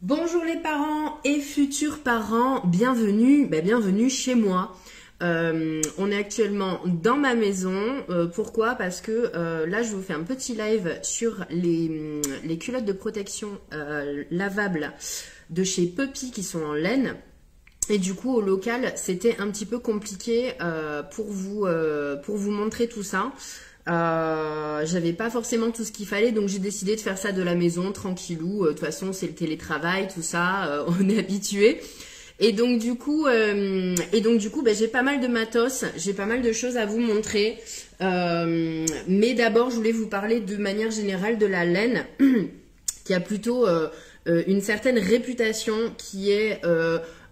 Bonjour les parents et futurs parents, bienvenue chez moi. On est actuellement dans ma maison. Pourquoi? Parce que là je vous fais un petit live sur les culottes de protection lavables de chez Puppy qui sont en laine. Et du coup au local c'était un petit peu compliqué pour vous montrer tout ça. J'avais pas forcément tout ce qu'il fallait, donc j'ai décidé de faire ça de la maison, tranquillou. De toute façon, c'est le télétravail, tout ça, on est habitué. Et donc du coup, j'ai pas mal de matos, j'ai pas mal de choses à vous montrer. Mais d'abord, je voulais vous parler de manière générale de la laine, qui a plutôt une certaine réputation, qui est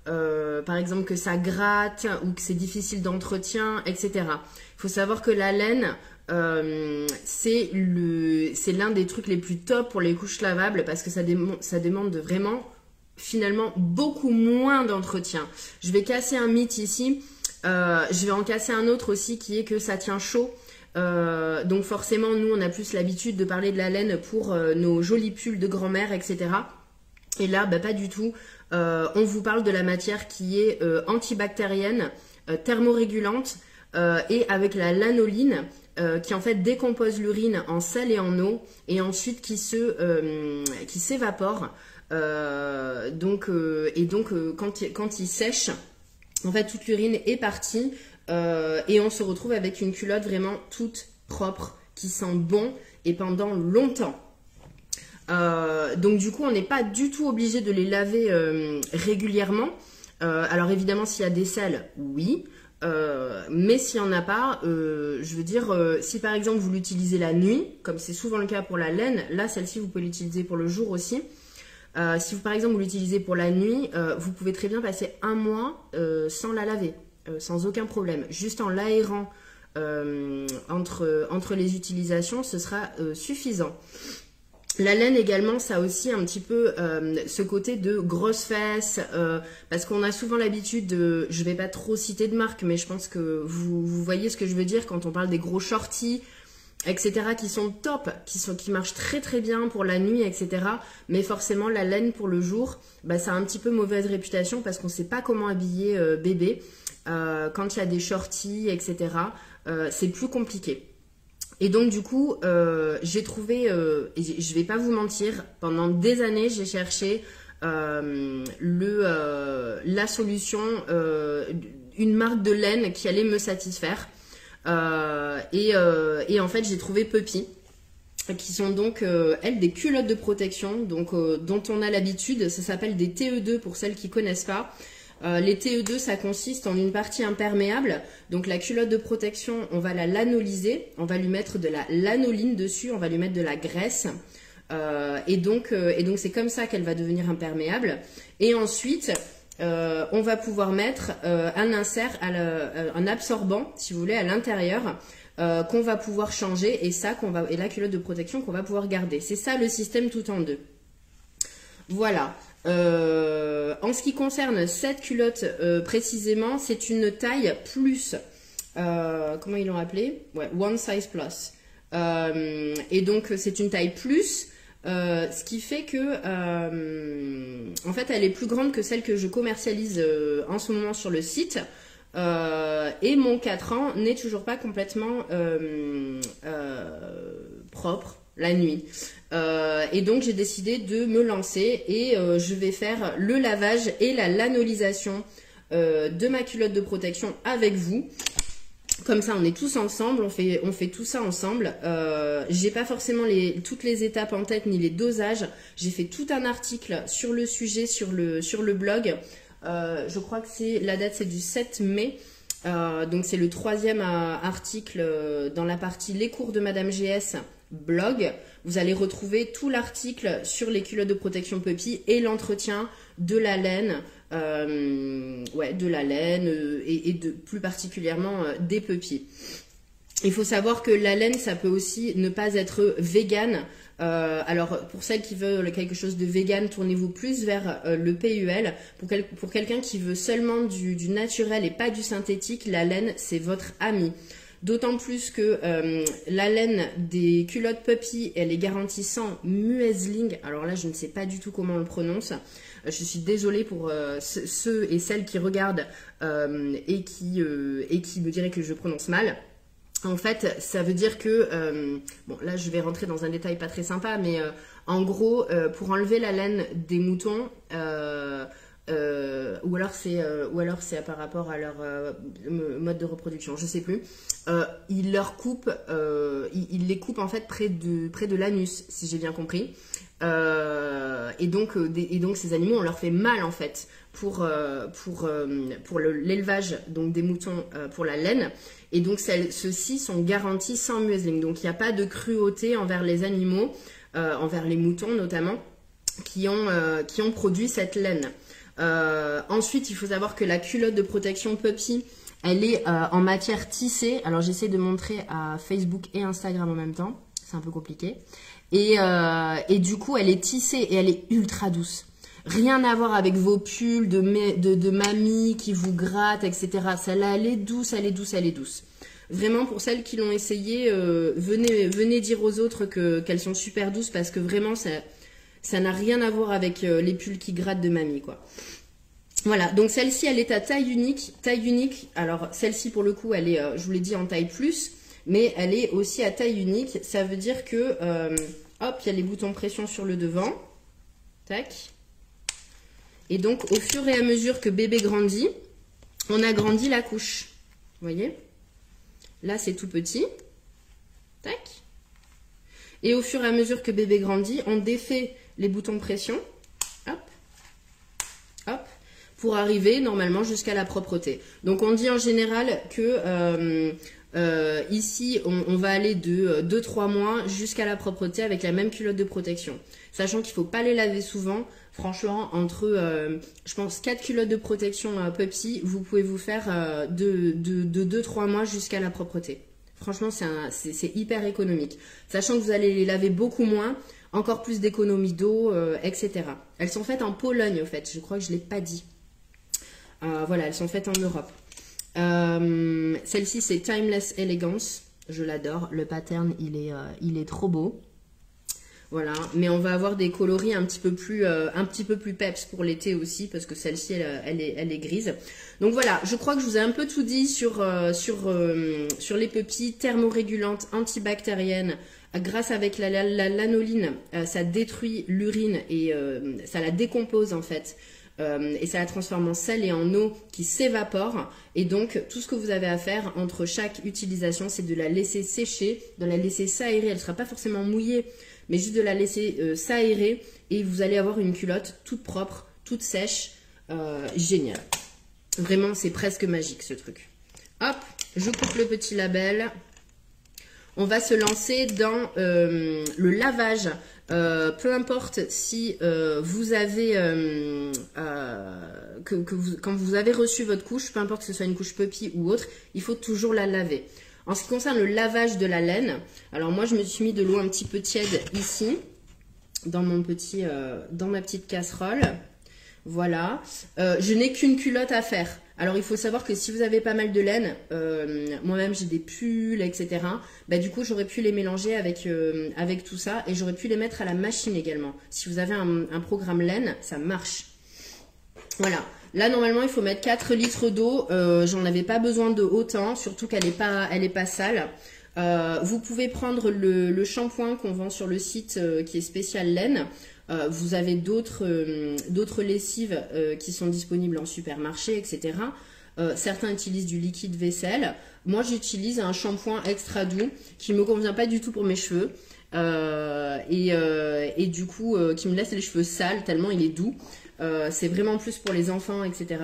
par exemple que ça gratte ou que c'est difficile d'entretien, etc. Il faut savoir que la laine, c'est l'un des trucs les plus top pour les couches lavables parce que ça demande vraiment finalement beaucoup moins d'entretien. Je vais casser un mythe ici, je vais en casser un autre aussi qui est que ça tient chaud. Donc forcément nous on a plus l'habitude de parler de la laine pour nos jolis pulls de grand-mère, etc. Et là pas du tout. On vous parle de la matière qui est antibactérienne, thermorégulante et avec la lanoline qui en fait décompose l'urine en sel et en eau et ensuite qui s'évapore. Donc quand il sèche, en fait toute l'urine est partie et on se retrouve avec une culotte vraiment toute propre qui sent bon et pendant longtemps. Donc du coup on n'est pas du tout obligé de les laver régulièrement. Alors évidemment s'il y a des sels, oui. Mais s'il n'y en a pas, je veux dire, si par exemple vous l'utilisez la nuit, comme c'est souvent le cas pour la laine, là celle-ci vous pouvez l'utiliser pour le jour aussi. Si vous par exemple vous l'utilisez pour la nuit, vous pouvez très bien passer un mois sans la laver, sans aucun problème. Juste en l'aérant entre les utilisations, ce sera suffisant. La laine également, ça a aussi un petit peu ce côté de grosses fesses, parce qu'on a souvent l'habitude de, je vais pas trop citer de marque, mais je pense que vous voyez ce que je veux dire quand on parle des gros shorties, etc. qui sont top, qui marchent très très bien pour la nuit, etc. Mais forcément la laine pour le jour, ça a un petit peu mauvaise réputation parce qu'on sait pas comment habiller bébé. Quand il y a des shorties, etc. C'est plus compliqué. Et donc du coup, j'ai trouvé, et je vais pas vous mentir, pendant des années, j'ai cherché la solution, une marque de laine qui allait me satisfaire. Et en fait, j'ai trouvé Puppy, qui sont donc, elles, des culottes de protection, donc, dont on a l'habitude. Ça s'appelle des TE2 pour celles qui connaissent pas. Les TE2, ça consiste en une partie imperméable. Donc la culotte de protection, on va la lanoliser, on va lui mettre de la lanoline dessus, on va lui mettre de la graisse. Et donc c'est comme ça qu'elle va devenir imperméable. Et ensuite, on va pouvoir mettre un insert, un absorbant, si vous voulez, à l'intérieur, qu'on va pouvoir changer et la culotte de protection qu'on va pouvoir garder. C'est ça le système tout en deux. Voilà. En ce qui concerne cette culotte précisément, c'est une taille plus. Comment ils l'ont appelé? Ouais, one size plus. Et donc c'est une taille plus, ce qui fait que en fait elle est plus grande que celle que je commercialise en ce moment sur le site. Et mon 4 ans n'est toujours pas complètement propre la nuit. Et donc j'ai décidé de me lancer et je vais faire le lavage et la lanolisation de ma culotte de protection avec vous. Comme ça on est tous ensemble, on fait tout ça ensemble. J'ai pas forcément toutes les étapes en tête ni les dosages. J'ai fait tout un article sur le sujet sur le blog. Je crois que la date c'est du 7 mai. Donc c'est le 3e article dans la partie les cours de Madame GS blog. Vous allez retrouver tout l'article sur les culottes de protection Puppy et l'entretien de la laine, et plus particulièrement des Puppy. Il faut savoir que la laine, ça peut aussi ne pas être vegan. Alors pour celles qui veulent quelque chose de vegan, tournez-vous plus vers le PUL. Pour quelqu'un qui veut seulement du naturel et pas du synthétique, la laine, c'est votre ami. D'autant plus que la laine des culottes puppy, elle est garantie sans muesling. Alors là, je ne sais pas du tout comment on le prononce. Je suis désolée pour ceux et celles qui regardent et qui me diraient que je prononce mal. En fait, ça veut dire que, bon là je vais rentrer dans un détail pas très sympa, mais en gros, pour enlever la laine des moutons, ou alors c'est par rapport à leur mode de reproduction, je sais plus, ils leur coupent, ils les coupent en fait près de l'anus, si j'ai bien compris. Et donc ces animaux, on leur fait mal en fait pour l'élevage donc des moutons pour la laine. Et donc ceux-ci sont garantis sans muesling. Donc il n'y a pas de cruauté envers les animaux, envers les moutons notamment, qui ont produit cette laine. Ensuite, il faut savoir que la culotte de protection puppy, elle est en matière tissée. Alors j'essaie de montrer à Facebook et Instagram en même temps. C'est un peu compliqué. Et du coup, elle est tissée et elle est ultra douce. Rien à voir avec vos pulls de mamie qui vous gratte, etc. Celle-là, elle est douce, elle est douce, elle est douce. Vraiment, pour celles qui l'ont essayé, venez dire aux autres qu'elles sont super douces parce que vraiment, ça n'a rien à voir avec les pulls qui grattent de mamie, quoi. Voilà, donc celle-ci, elle est à taille unique. Taille unique, alors celle-ci, pour le coup, elle est, je vous l'ai dit, en taille plus, mais elle est aussi à taille unique. Ça veut dire que, hop, il y a les boutons pression sur le devant. Tac. Et donc, au fur et à mesure que bébé grandit, on agrandit la couche. Vous voyez? Là, c'est tout petit. Tac. Et au fur et à mesure que bébé grandit, on défait les boutons de pression. Hop. Hop. Pour arriver, normalement, jusqu'à la propreté. Donc, on dit en général que ici, on va aller de 2-3 mois jusqu'à la propreté avec la même culotte de protection. Sachant qu'il ne faut pas les laver souvent. Franchement, entre, je pense, 4 culottes de protection puppy, vous pouvez vous faire de 2-3 mois jusqu'à la propreté. Franchement, c'est hyper économique. Sachant que vous allez les laver beaucoup moins, encore plus d'économie d'eau, etc. Elles sont faites en Pologne, en fait. Je crois que je ne l'ai pas dit. Voilà, elles sont faites en Europe. Celle-ci, c'est Timeless Elegance. Je l'adore. Le pattern, il est trop beau. Voilà, mais on va avoir des coloris un petit peu plus peps pour l'été aussi, parce que celle-ci, elle est grise. Donc voilà, je crois que je vous ai un peu tout dit sur les puppies thermorégulantes, antibactériennes. Grâce avec la lanoline, ça détruit l'urine et ça la décompose en fait. Et ça la transforme en sel et en eau qui s'évapore. Et donc, tout ce que vous avez à faire entre chaque utilisation, c'est de la laisser sécher, de la laisser s'aérer. Elle ne sera pas forcément mouillée, mais juste de la laisser s'aérer. Et vous allez avoir une culotte toute propre, toute sèche. Génial. Vraiment, c'est presque magique ce truc. Hop, je coupe le petit label. On va se lancer dans le lavage. Peu importe si vous avez quand vous avez reçu votre couche, peu importe que ce soit une couche puppy ou autre, il faut toujours la laver. En ce qui concerne le lavage de la laine, alors moi je me suis mis de l'eau un petit peu tiède ici dans ma petite casserole. Voilà, je n'ai qu'une culotte à faire. Alors il faut savoir que si vous avez pas mal de laine, moi-même j'ai des pulls, etc. Bah, du coup j'aurais pu les mélanger avec tout ça et j'aurais pu les mettre à la machine également. Si vous avez un programme laine, ça marche. Voilà, là normalement il faut mettre 4 litres d'eau, j'en avais pas besoin de autant, surtout qu'elle est pas sale. Vous pouvez prendre le shampoing qu'on vend sur le site qui est spécial laine. Vous avez d'autres lessives qui sont disponibles en supermarché, etc. Certains utilisent du liquide vaisselle. Moi, j'utilise un shampoing extra doux qui ne me convient pas du tout pour mes cheveux. Et du coup, qui me laisse les cheveux sales tellement il est doux. C'est vraiment plus pour les enfants, etc.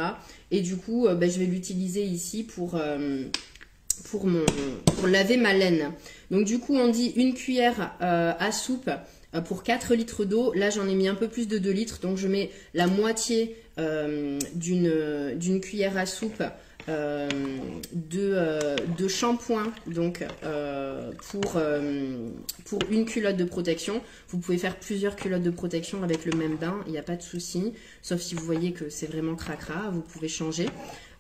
Et du coup, je vais l'utiliser ici pour laver ma laine. Donc du coup, on dit une cuillère à soupe pour 4 litres d'eau. Là, j'en ai mis un peu plus de 2 litres. Donc je mets la moitié d'une cuillère à soupe de shampoing donc pour une culotte de protection. Vous pouvez faire plusieurs culottes de protection avec le même bain, il n'y a pas de souci, sauf si vous voyez que c'est vraiment cracra, vous pouvez changer.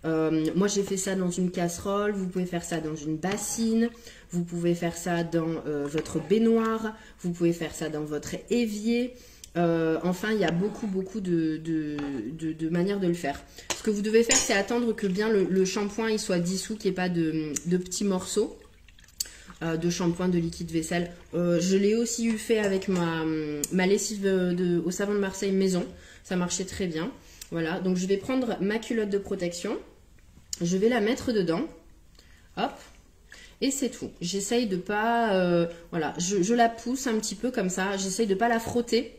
Moi j'ai fait ça dans une casserole, vous pouvez faire ça dans une bassine, vous pouvez faire ça dans votre baignoire, vous pouvez faire ça dans votre évier. Enfin, il y a beaucoup de manières de le faire. Ce que vous devez faire, c'est attendre que bien le shampoing il soit dissous, qu'il n'y ait pas de petits morceaux de shampoing, de liquide vaisselle. Je l'ai aussi eu fait avec ma lessive au savon de Marseille maison. Ça marchait très bien. Voilà, donc je vais prendre ma culotte de protection. Je vais la mettre dedans. Hop. Et c'est tout. J'essaye de pas... voilà, je la pousse un petit peu comme ça. J'essaye de pas la frotter.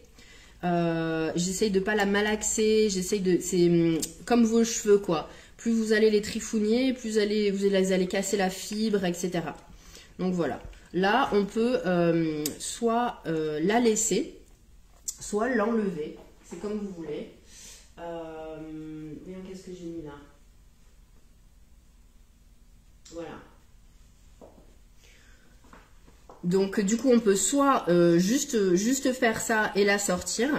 J'essaye de pas la malaxer, j'essaye de... C'est comme vos cheveux, quoi. Plus vous allez les trifouiller, plus vous allez casser la fibre, etc. Donc voilà. Là, on peut soit la laisser, soit l'enlever. C'est comme vous voulez. Qu'est-ce que j'ai mis là? Voilà. Donc du coup on peut soit juste faire ça et la sortir,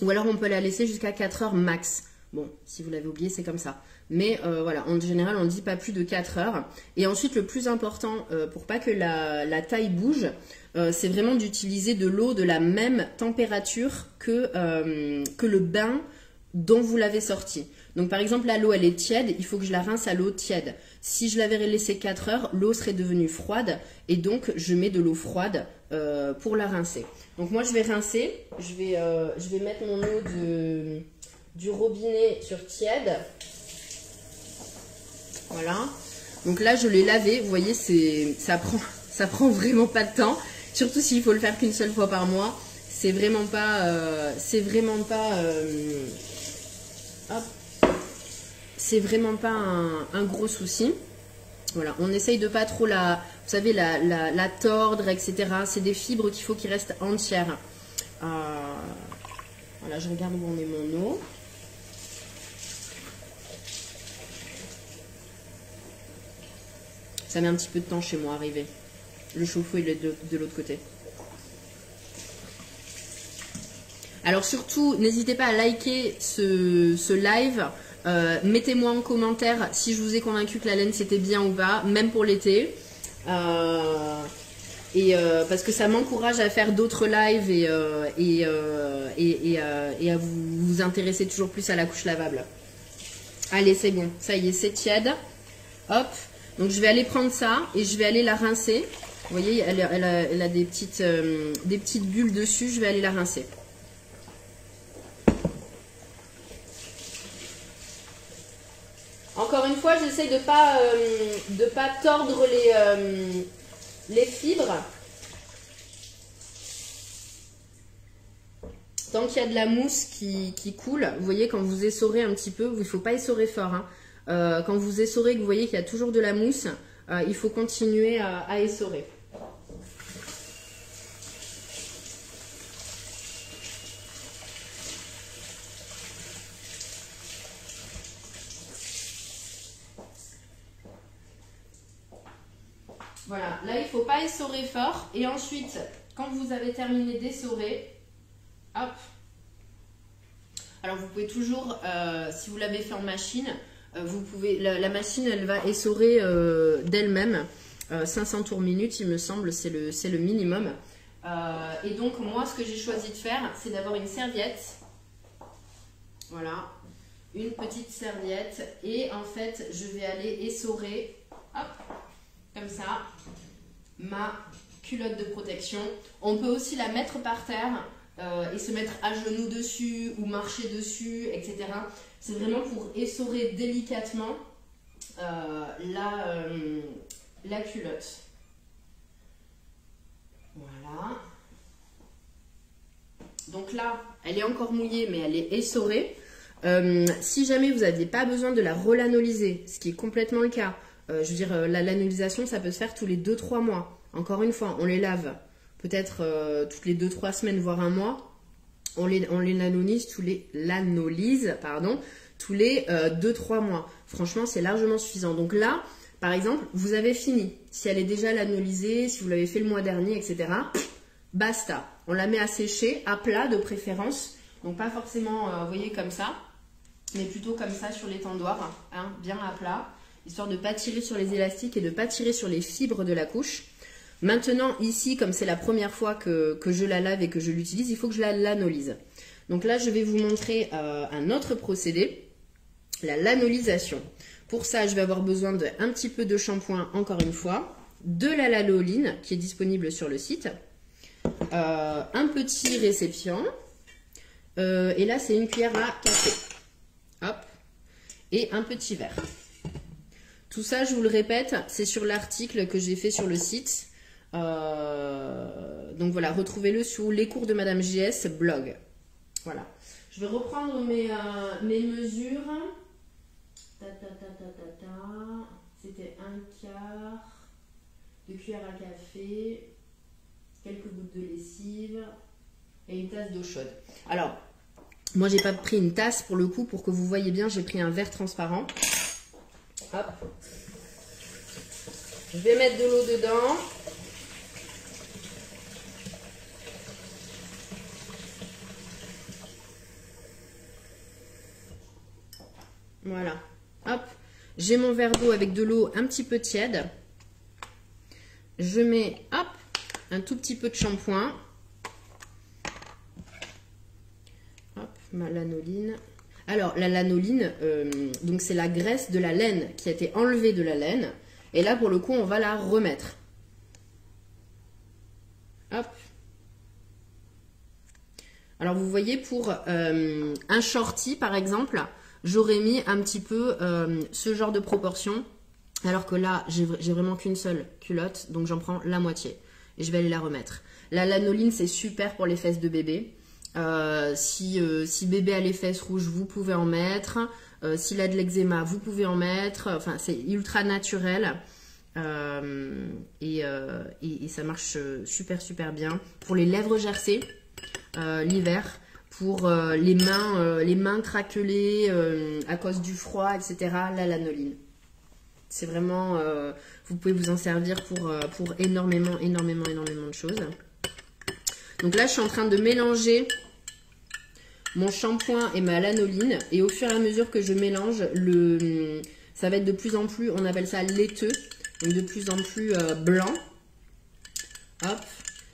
ou alors on peut la laisser jusqu'à 4 heures max. Bon, si vous l'avez oublié, c'est comme ça. Mais voilà, en général on ne dit pas plus de 4 heures. Et ensuite le plus important, pour pas que la taille bouge, c'est vraiment d'utiliser de l'eau de la même température que le bain dont vous l'avez sorti. Donc par exemple là l'eau elle est tiède, il faut que je la rince à l'eau tiède. Si je l'avais laissée 4 heures, l'eau serait devenue froide et donc je mets de l'eau froide pour la rincer. Donc moi je vais rincer, je vais mettre mon eau du robinet sur tiède. Voilà. Donc là je l'ai lavé, vous voyez ça prend vraiment pas de temps, surtout s'il faut le faire qu'une seule fois par mois. C'est vraiment pas c'est vraiment pas un gros souci. Voilà, on essaye de pas trop vous savez, la tordre, etc. C'est des fibres qu'il faut qu'ils restent entières. Voilà, je regarde où on met mon eau. Ça met un petit peu de temps chez moi à arriver. Le chauffe-eau il est de l'autre côté. Alors surtout, n'hésitez pas à liker ce live. Mettez-moi en commentaire si je vous ai convaincu que la laine c'était bien ou pas, même pour l'été. Parce que ça m'encourage à faire d'autres lives et à vous intéresser toujours plus à la couche lavable. Allez, c'est bon, ça y est, c'est tiède. Hop, donc je vais aller prendre ça et je vais aller la rincer. Vous voyez, elle a des petites bulles dessus, je vais aller la rincer. Encore une fois, j'essaie de pas tordre les fibres. Tant qu'il y a de la mousse qui coule, vous voyez, quand vous essorez un petit peu, il ne faut pas essorer fort. Hein. Quand vous essorez, que vous voyez qu'il y a toujours de la mousse, il faut continuer à essorer. Voilà, là il ne faut pas essorer fort. Et ensuite, quand vous avez terminé d'essorer, hop. Alors vous pouvez toujours, si vous l'avez fait en machine, vous pouvez, la machine elle va essorer d'elle-même. 500 tours minute, il me semble, c'est le minimum. Et donc moi ce que j'ai choisi de faire, c'est d'avoir une serviette. Voilà, une petite serviette. Et en fait, je vais aller essorer, hop. Comme ça, ma culotte de protection. On peut aussi la mettre par terre et se mettre à genoux dessus ou marcher dessus, etc. C'est vraiment pour essorer délicatement la culotte. Voilà. Donc là, elle est encore mouillée, mais elle est essorée. Si jamais vous n'aviez pas besoin de la relanoliser, ce qui est complètement le cas, je veux dire, la lanolisation, ça peut se faire tous les 2-3 mois. Encore une fois, on les lave peut-être toutes les 2-3 semaines, voire un mois. On les lanolise tous tous les 2-3 mois. Franchement, c'est largement suffisant. Donc là, par exemple, vous avez fini. Si elle est déjà lanolisée, si vous l'avez fait le mois dernier, etc., basta. On la met à sécher, à plat de préférence. Donc pas forcément, vous voyez, comme ça, mais plutôt comme ça sur l'étendoir, hein, bien à plat, histoire de ne pas tirer sur les élastiques et de ne pas tirer sur les fibres de la couche. Maintenant, ici, comme c'est la première fois que je la lave et que je l'utilise, il faut que je la lanolise. Donc là, je vais vous montrer un autre procédé, la lanolisation. Pour ça, je vais avoir besoin d'un petit peu de shampoing, encore une fois, de la lanoline qui est disponible sur le site, un petit récipient, et là, c'est une cuillère à café. Hop, et un petit verre. Tout ça, je vous le répète, c'est sur l'article que j'ai fait sur le site. Donc voilà, retrouvez-le sur les cours de Madame JS blog. Voilà. Je vais reprendre mes mesures. C'était 1/4 de cuillère à café, quelques gouttes de lessive et une tasse d'eau chaude. Alors, moi, j'ai pas pris une tasse pour le coup, pour que vous voyez bien, j'ai pris un verre transparent. Hop. Je vais mettre de l'eau dedans. Voilà. Hop. J'ai mon verre d'eau avec de l'eau un petit peu tiède. Je mets, hop, un tout petit peu de shampoing. Hop, ma lanoline. Alors, la lanoline, donc c'est la graisse de la laine qui a été enlevée de la laine. Et là, pour le coup, on va la remettre. Hop. Alors, vous voyez, pour un shorty, par exemple, j'aurais mis un petit peu ce genre de proportion. Alors que là, j'ai vraiment qu'une seule culotte, donc j'en prends la moitié. Et je vais aller la remettre. La lanoline, c'est super pour les fesses de bébé. Si bébé a les fesses rouges, vous pouvez en mettre. S'il a de l'eczéma, vous pouvez en mettre. Enfin, c'est ultra naturel. Et ça marche super bien. Pour les lèvres gercées, l'hiver. Pour les mains craquelées à cause du froid, etc. La lanoline. C'est vraiment... vous pouvez vous en servir pour énormément de choses. Donc là, je suis en train de mélanger mon shampoing et ma lanoline. Et au fur et à mesure que je mélange, ça va être de plus en plus, on appelle ça laiteux. Donc de plus en plus blanc. Hop.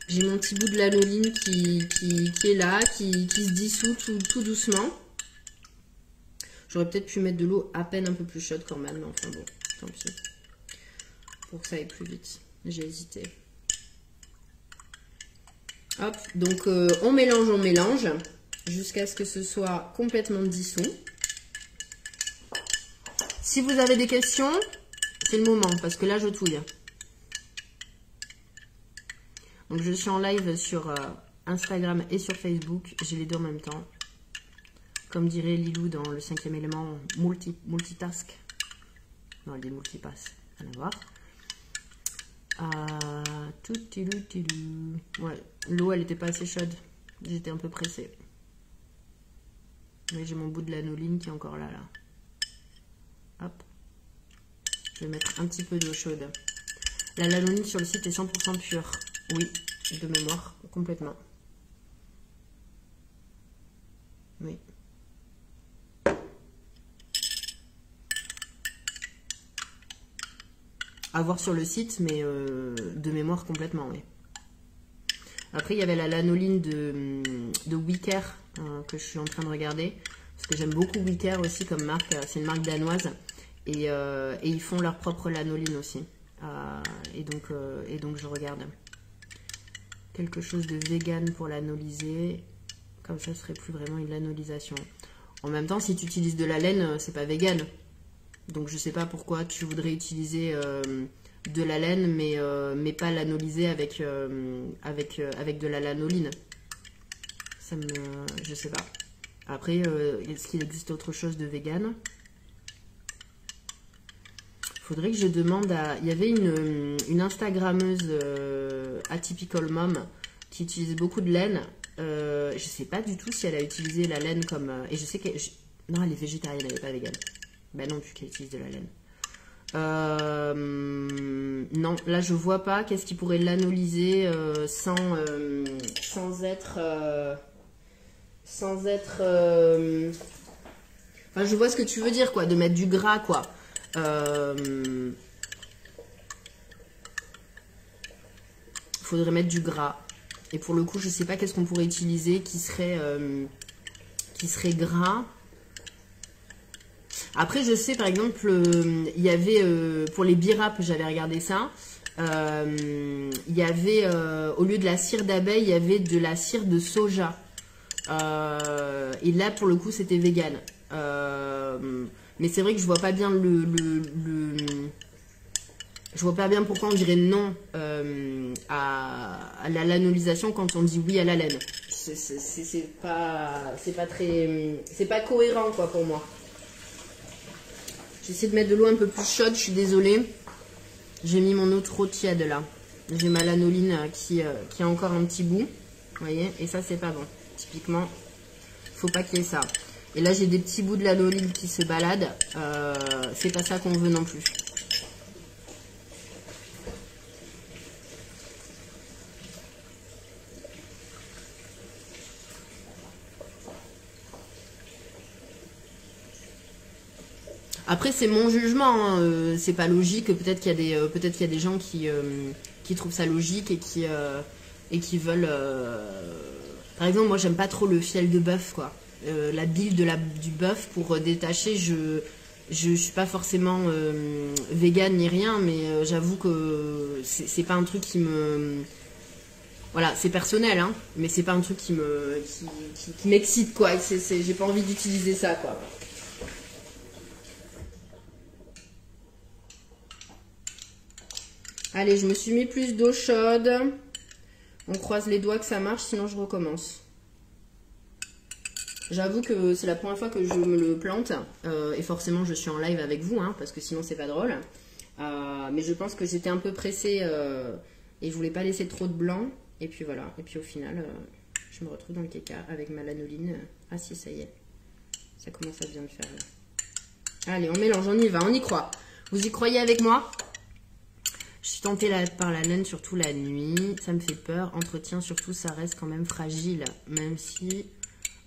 J'ai mon petit bout de lanoline qui est là, qui se dissout tout doucement. J'aurais peut-être pu mettre de l'eau à peine un peu plus chaude quand même. Mais enfin bon, tant pis. Pour que ça aille plus vite. J'ai hésité. Hop, donc on mélange jusqu'à ce que ce soit complètement dissous. Si vous avez des questions, c'est le moment parce que là je touille. Donc je suis en live sur Instagram et sur Facebook, j'ai les deux en même temps. Comme dirait Lilou dans le 5e élément, multitask. Non, elle dit multipass, rien à voir. Ouais, l'eau elle était pas assez chaude, j'étais un peu pressée. Mais j'ai mon bout de lanoline qui est encore là. Hop. Je vais mettre un petit peu d'eau chaude. La lanoline sur le site est 100% pure. Oui, de mémoire, complètement. Oui. À voir sur le site, mais de mémoire complètement, oui. Après, il y avait la lanoline de Wicker que je suis en train de regarder. Parce que j'aime beaucoup Wicker aussi comme marque. C'est une marque danoise. Et ils font leur propre lanoline aussi. Et donc, je regarde. Quelque chose de vegan pour lanoliser. Comme ça, ce serait plus vraiment une lanolisation. En même temps, si tu utilises de la laine, c'est pas vegan. Donc je sais pas pourquoi tu voudrais utiliser de la laine, mais pas lanoliser avec de la lanoline. Je sais pas. Après, est-ce qu'il existe autre chose de vegan? Faudrait que je demande à... Il y avait une Instagrammeuse Atypical Mom qui utilise beaucoup de laine. Je sais pas du tout si elle a utilisé la laine comme... Et je sais que... Non, elle est végétarienne, elle n'est pas végane. Bah non, vu qu'elle utilise de la laine. Non, là je vois pas qu'est-ce qui pourrait l'anonymiser sans être... Enfin, je vois ce que tu veux dire, quoi, de mettre du gras, quoi. Faudrait mettre du gras. Et pour le coup, je sais pas qu'est-ce qu'on pourrait utiliser qui serait gras. Après, je sais, par exemple, il y avait, pour les birap, j'avais regardé ça, il y avait, au lieu de la cire d'abeille, il y avait de la cire de soja. Et là, pour le coup, c'était vegan. Mais c'est vrai que je vois pas bien je vois pas bien pourquoi on dirait non à la lanolisation quand on dit oui à la laine. C'est pas très... C'est pas cohérent, quoi, pour moi. J'essaie de mettre de l'eau un peu plus chaude, je suis désolée. J'ai mis mon eau trop tiède là. J'ai ma lanoline qui a encore un petit bout. Vous voyez, et ça c'est pas bon. Typiquement, faut pas qu'il y ait ça. Et là j'ai des petits bouts de lanoline qui se baladent. C'est pas ça qu'on veut non plus. Après c'est mon jugement, hein. C'est pas logique. Peut-être qu'il y a des gens qui trouvent ça logique et qui veulent. Par exemple, moi j'aime pas trop le fiel de bœuf, quoi. La bile du bœuf pour détacher, je suis pas forcément végane ni rien, mais j'avoue que c'est pas un truc qui me... Voilà, c'est personnel, hein, mais c'est pas un truc qui m'excite, quoi. J'ai pas envie d'utiliser ça, quoi. Allez, je me suis mis plus d'eau chaude. On croise les doigts que ça marche, sinon je recommence. J'avoue que c'est la première fois que je me le plante. Et forcément, je suis en live avec vous, hein, parce que sinon, c'est pas drôle. Mais je pense que j'étais un peu pressée et je voulais pas laisser trop de blanc. Et puis voilà. Et puis au final, je me retrouve dans le caca avec ma lanoline. Ah si, ça y est. Ça commence à bien le faire, là. Allez, on mélange, on y va, on y croit. Vous y croyez avec moi ? Je suis tentée par la laine, surtout la nuit. Ça me fait peur. Entretien, surtout, ça reste quand même fragile. Même si,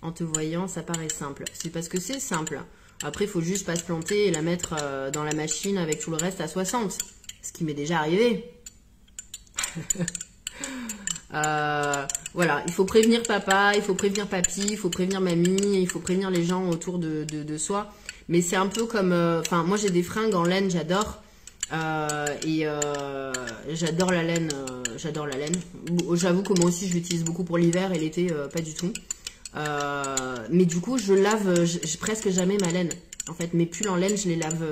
en te voyant, ça paraît simple. C'est parce que c'est simple. Après, il faut juste pas se planter et la mettre dans la machine avec tout le reste à 60. Ce qui m'est déjà arrivé. Voilà, il faut prévenir papa, il faut prévenir papy, il faut prévenir mamie, il faut prévenir les gens autour de soi. Mais c'est un peu comme... Enfin, moi, j'ai des fringues en laine, j'adore. J'adore la laine, J'avoue que moi aussi je l'utilise beaucoup pour l'hiver et l'été pas du tout. Mais du coup je lave presque jamais ma laine. En fait mes pulls en laine je les lave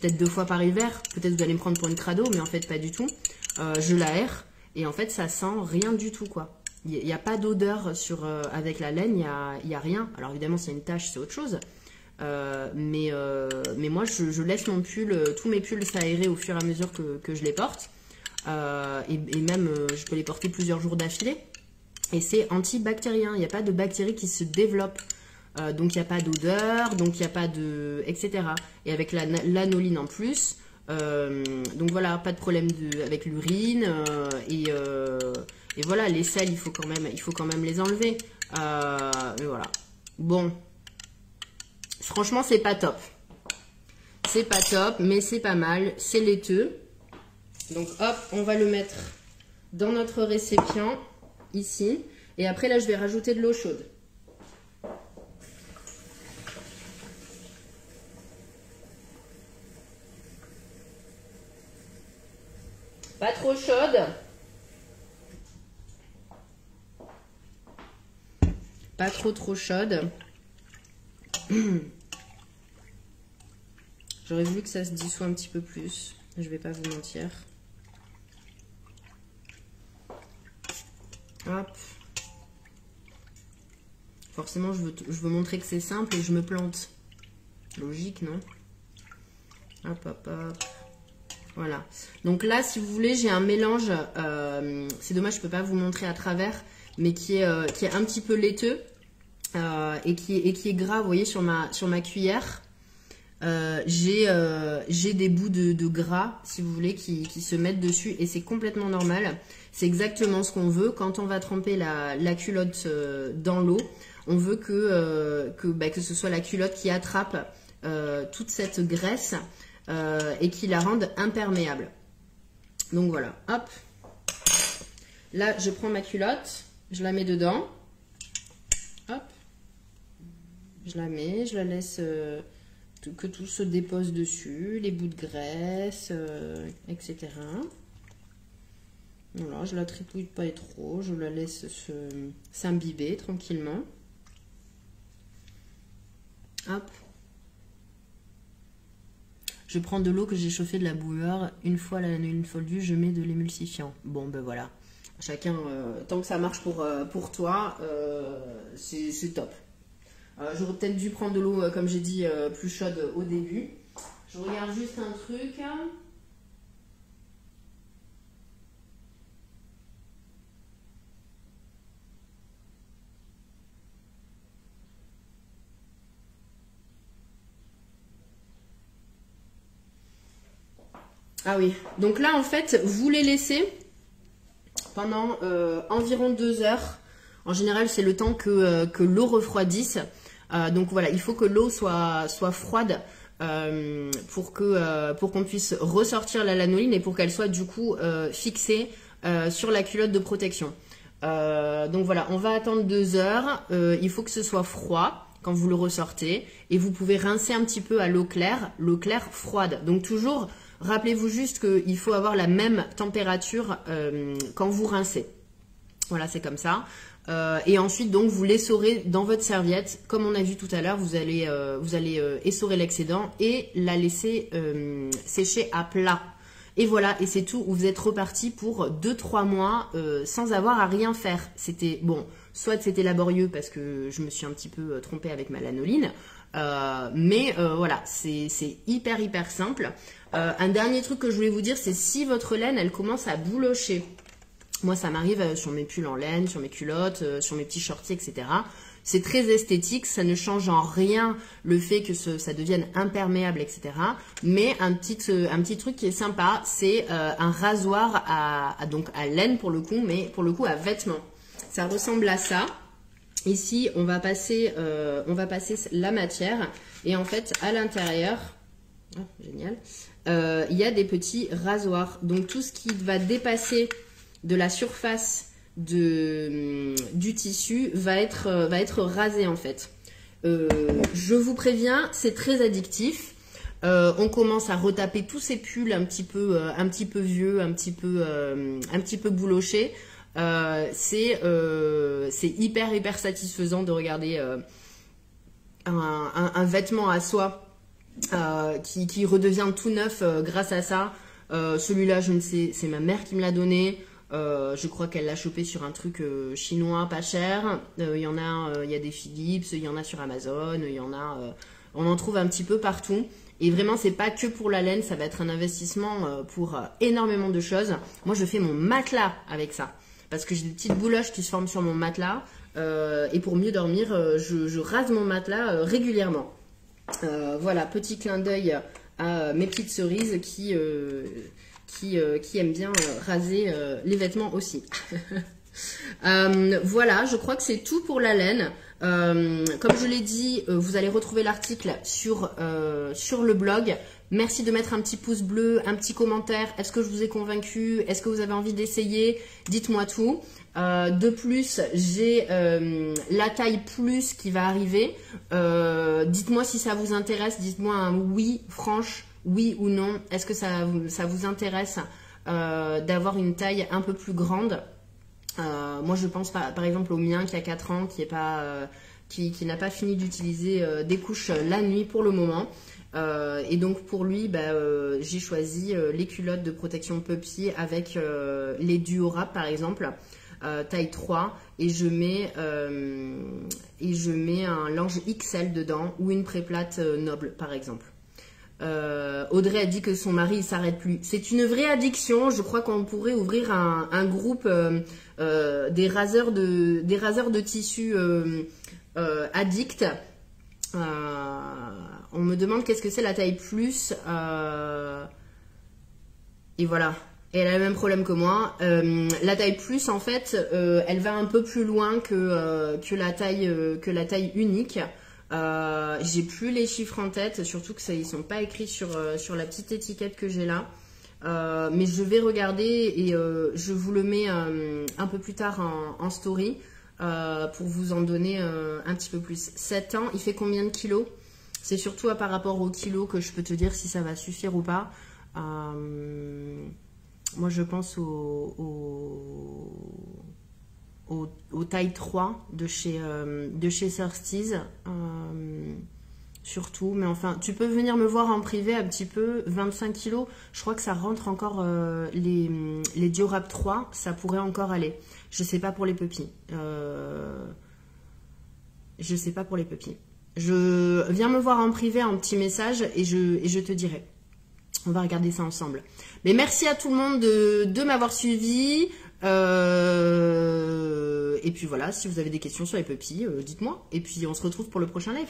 peut-être 2 fois par hiver. Peut-être vous allez me prendre pour une crado, mais en fait pas du tout. Je l'aère et en fait ça sent rien du tout, quoi. Il n'y a pas d'odeur avec la laine, il y a rien. Alors évidemment s'il y a une tache c'est autre chose. Mais moi je laisse mon pull, tous mes pulls s'aérer au fur et à mesure que je les porte, et même je peux les porter plusieurs jours d'affilée et c'est antibactérien, il n'y a pas de bactéries qui se développent, donc il n'y a pas d'odeur, donc il n'y a pas de... etc. Et avec la lanoline en plus, donc voilà, pas de problème avec l'urine, et voilà, les sels il faut quand même les enlever, mais voilà, bon. Franchement, c'est pas top. C'est pas top, mais c'est pas mal. C'est laiteux. Donc, hop, on va le mettre dans notre récipient, ici. Et après, là, je vais rajouter de l'eau chaude. Pas trop chaude. Pas trop chaude. J'aurais voulu que ça se dissout un petit peu plus. Je vais pas vous mentir. Hop. Forcément, je veux montrer que c'est simple et je me plante. Logique, non? Hop, hop, hop. Voilà. Donc là, si vous voulez, j'ai un mélange. C'est dommage, je peux pas vous montrer à travers, mais qui est un petit peu laiteux. et qui est gras, vous voyez, sur ma cuillère. J'ai des bouts de gras, si vous voulez, qui se mettent dessus, et c'est complètement normal. C'est exactement ce qu'on veut. Quand on va tremper la culotte dans l'eau, on veut que ce soit la culotte qui attrape toute cette graisse et qui la rende imperméable. Donc voilà, hop. Là, je prends ma culotte, je la mets dedans. Hop. Je la mets, je la laisse que tout se dépose dessus, les bouts de graisse, etc. Voilà, je la tripouille pas trop, je la laisse s'imbiber tranquillement. Hop. Je prends de l'eau que j'ai chauffée de la bouilloire. Une fois la lanolin fondue, je mets de l'émulsifiant. Bon, ben voilà. Chacun, tant que ça marche pour toi, c'est top. J'aurais peut-être dû prendre de l'eau, comme j'ai dit, plus chaude au début. Je regarde juste un truc. Ah oui, donc là en fait, vous les laissez pendant environ 2 heures. En général, c'est le temps que l'eau refroidisse. Donc voilà, il faut que l'eau soit froide pour qu'on puisse ressortir la lanoline et pour qu'elle soit du coup fixée sur la culotte de protection. Donc voilà, on va attendre 2 heures. Il faut que ce soit froid quand vous le ressortez et vous pouvez rincer un petit peu à l'eau claire froide. Donc toujours, rappelez-vous juste qu'il faut avoir la même température quand vous rincez. Voilà, c'est comme ça. Et ensuite, donc, vous l'essorez dans votre serviette. Comme on a vu tout à l'heure, vous allez essorer l'excédent et la laisser sécher à plat. Et voilà, et c'est tout. Vous êtes reparti pour 2-3 mois sans avoir à rien faire. C'était, bon, soit c'était laborieux parce que je me suis un petit peu trompée avec ma lanoline. Mais voilà, c'est hyper simple. Un dernier truc que je voulais vous dire, c'est si votre laine, elle commence à boulocher. Moi, ça m'arrive sur mes pulls en laine, sur mes culottes, sur mes petits shorties, etc. C'est très esthétique, ça ne change en rien le fait que ça devienne imperméable, etc. Mais un petit truc qui est sympa, c'est un rasoir donc à laine pour le coup, mais pour le coup à vêtements. Ça ressemble à ça. Ici, on va passer la matière et en fait, à l'intérieur, oh, génial, il y a des petits rasoirs. Donc tout ce qui va dépasser de la surface du tissu va être rasé en fait. Je vous préviens, c'est très addictif. On commence à retaper tous ces pulls un petit peu vieux, un petit peu boulochés. C'est hyper satisfaisant de regarder un vêtement à soie qui redevient tout neuf grâce à ça. Celui-là, je ne sais, c'est ma mère qui me l'a donné. Je crois qu'elle l'a chopé sur un truc chinois pas cher. Il y en a, il y a des Philips, il y en a sur Amazon, il y en a, on en trouve un petit peu partout. Et vraiment, c'est pas que pour la laine, ça va être un investissement pour énormément de choses. Moi, je fais mon matelas avec ça parce que j'ai des petites bouloches qui se forment sur mon matelas. Et pour mieux dormir, je rase mon matelas régulièrement. Voilà, petit clin d'œil à mes petites cerises qui aiment bien raser les vêtements aussi. Voilà, je crois que c'est tout pour la laine. Comme je l'ai dit, vous allez retrouver l'article sur le blog. Merci de mettre un petit pouce bleu, un petit commentaire. Est-ce que je vous ai convaincu? Est-ce que vous avez envie d'essayer? Dites-moi tout. De plus, j'ai la taille plus qui va arriver. Dites-moi si ça vous intéresse. Dites-moi un oui, franche, oui ou non. Est-ce que ça vous intéresse d'avoir une taille un peu plus grande? Moi, je pense par exemple au mien qui a 4 ans, qui n'a pas fini d'utiliser des couches la nuit pour le moment. Et donc pour lui, j'ai choisi les culottes de protection puppy avec les Duorap par exemple, taille 3, et je mets un linge XL dedans ou une préplate noble par exemple. Audrey a dit que son mari il s'arrête plus. C'est une vraie addiction. Je crois qu'on pourrait ouvrir un groupe des raseurs de tissu addict. On me demande qu'est-ce que c'est la taille plus. Et voilà. Et elle a le même problème que moi. La taille plus, en fait, elle va un peu plus loin que la taille unique. J'ai plus les chiffres en tête, surtout que ils sont pas écrits sur la petite étiquette que j'ai là. Mais je vais regarder et je vous le mets un peu plus tard en story pour vous en donner un petit peu plus. 7 ans, il fait combien de kilos? C'est surtout par rapport aux kilos que je peux te dire si ça va suffire ou pas. Moi je pense aux tailles 3 de chez Surtees, surtout, mais enfin tu peux venir me voir en privé un petit peu. 25 kilos, je crois que ça rentre encore. Les Diorap 3, ça pourrait encore aller. Je sais pas pour les pupilles. Je sais pas pour les pupilles. Viens me voir en privé, un petit message, et je te dirai. On va regarder ça ensemble. Mais merci à tout le monde de m'avoir suivi. Et puis voilà, si vous avez des questions sur les pupilles, dites-moi. Et puis on se retrouve pour le prochain live.